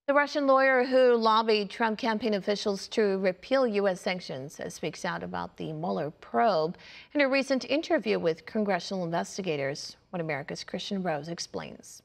The Russian lawyer who lobbied Trump campaign officials to repeal U.S. sanctions speaks out about the Mueller probe in a recent interview with congressional investigators. One America's Kristian Rouz explains.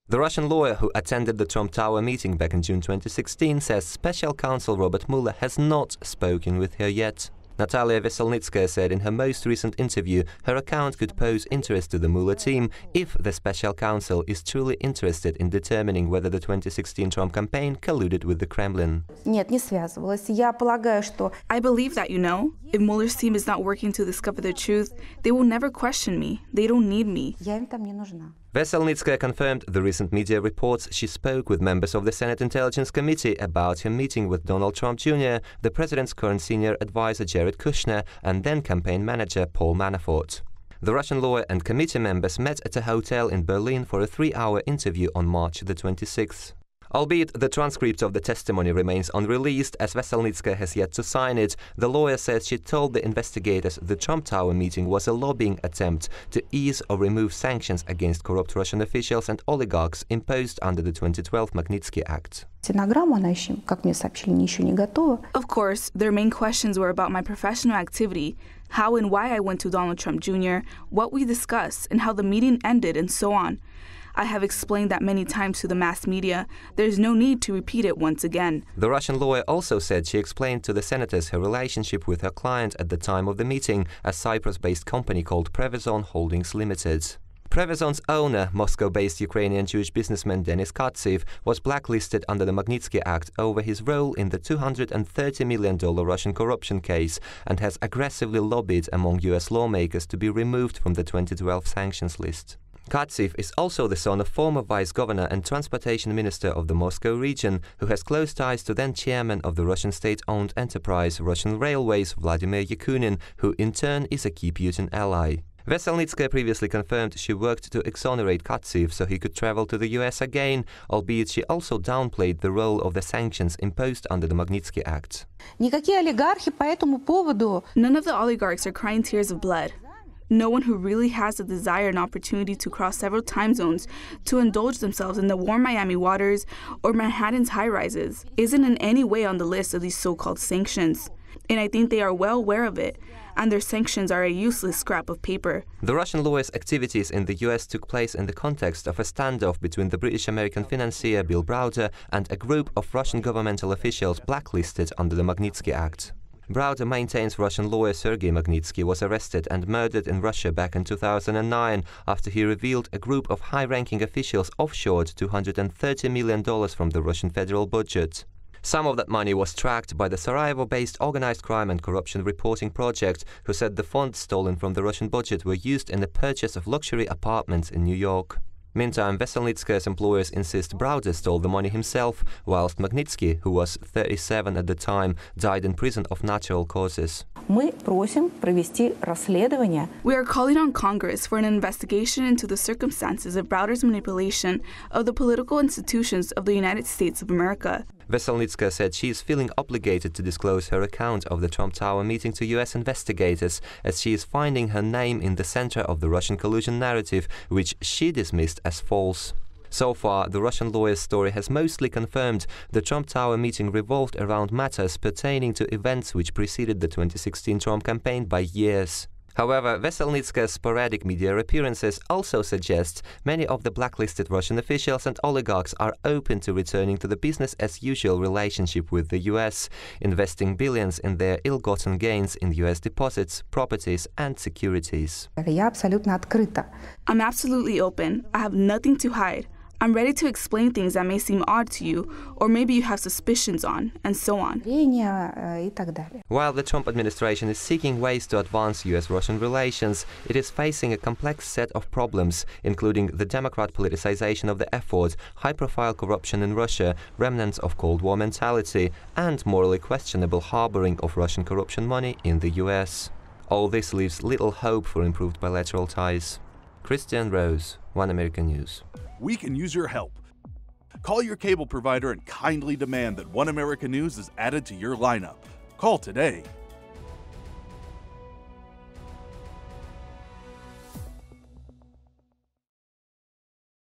The Russian lawyer who attended the Trump Tower meeting back in June 2016 says special counsel Robert Mueller has not spoken with her yet. Natalia Veselnitskaya said in her most recent interview her account could pose interest to the Mueller team if the special counsel is truly interested in determining whether the 2016 Trump campaign colluded with the Kremlin. I believe that, if Mueller's team is not working to discover the truth, they will never question me. They don't need me. Veselnitskaya confirmed the recent media reports she spoke with members of the Senate Intelligence Committee about her meeting with Donald Trump Jr., the president's current senior advisor Jared Kushner, and then campaign manager Paul Manafort. The Russian lawyer and committee members met at a hotel in Berlin for a 3-hour interview on March the 26th. Albeit the transcript of the testimony remains unreleased, as Veselnitskaya has yet to sign it, the lawyer says she told the investigators the Trump Tower meeting was a lobbying attempt to ease or remove sanctions against corrupt Russian officials and oligarchs imposed under the 2012 Magnitsky Act. Of course, their main questions were about my professional activity, how and why I went to Donald Trump Jr., what we discussed, and how the meeting ended, and so on. I have explained that many times to the mass media. There's no need to repeat it once again. The Russian lawyer also said she explained to the senators her relationship with her client at the time of the meeting, a Cyprus-based company called Prevezon Holdings Limited. Prevezon's owner, Moscow-based Ukrainian Jewish businessman Denis Katsev, was blacklisted under the Magnitsky Act over his role in the $230 million Russian corruption case and has aggressively lobbied among U.S. lawmakers to be removed from the 2012 sanctions list. Katsev is also the son of former vice governor and transportation minister of the Moscow region, who has close ties to then chairman of the Russian state-owned enterprise Russian Railways, Vladimir Yakunin, who in turn is a key Putin ally. Veselnitskaya previously confirmed she worked to exonerate Katsev so he could travel to the US again, albeit she also downplayed the role of the sanctions imposed under the Magnitsky Act. None of the oligarchs are crying tears of blood. No one who really has the desire and opportunity to cross several time zones to indulge themselves in the warm Miami waters or Manhattan's high-rises isn't in any way on the list of these so-called sanctions. And I think they are well aware of it, and their sanctions are a useless scrap of paper. The Russian lawyer's activities in the US took place in the context of a standoff between the British-American financier Bill Browder and a group of Russian governmental officials blacklisted under the Magnitsky Act. Browder maintains Russian lawyer Sergei Magnitsky was arrested and murdered in Russia back in 2009 after he revealed a group of high-ranking officials offshored $230 million from the Russian federal budget. Some of that money was tracked by the Sarajevo-based Organized Crime and Corruption Reporting Project, who said the funds stolen from the Russian budget were used in the purchase of luxury apartments in New York. Meantime, Veselnitskaya's employers insist Browder stole the money himself, whilst Magnitsky, who was 37 at the time, died in prison of natural causes. We are calling on Congress for an investigation into the circumstances of Browder's manipulation of the political institutions of the United States of America. Veselnitskaya said she is feeling obligated to disclose her account of the Trump Tower meeting to U.S. investigators, as she is finding her name in the center of the Russian collusion narrative, which she dismissed as false. So far, the Russian lawyer's story has mostly confirmed the Trump Tower meeting revolved around matters pertaining to events which preceded the 2016 Trump campaign by years. However, Veselnitskaya's sporadic media appearances also suggest many of the blacklisted Russian officials and oligarchs are open to returning to the business-as-usual relationship with the US, investing billions in their ill-gotten gains in US deposits, properties and securities. I'm absolutely open. I have nothing to hide. I'm ready to explain things that may seem odd to you, or maybe you have suspicions on, and so on. While the Trump administration is seeking ways to advance US-Russian relations, it is facing a complex set of problems, including the Democrat politicization of the effort, high-profile corruption in Russia, remnants of Cold War mentality, and morally questionable harboring of Russian corruption money in the US. All this leaves little hope for improved bilateral ties. Kristian, Rouz, One American News. We can use your help. Call your cable provider and kindly demand that One American News is added to your lineup. Call today.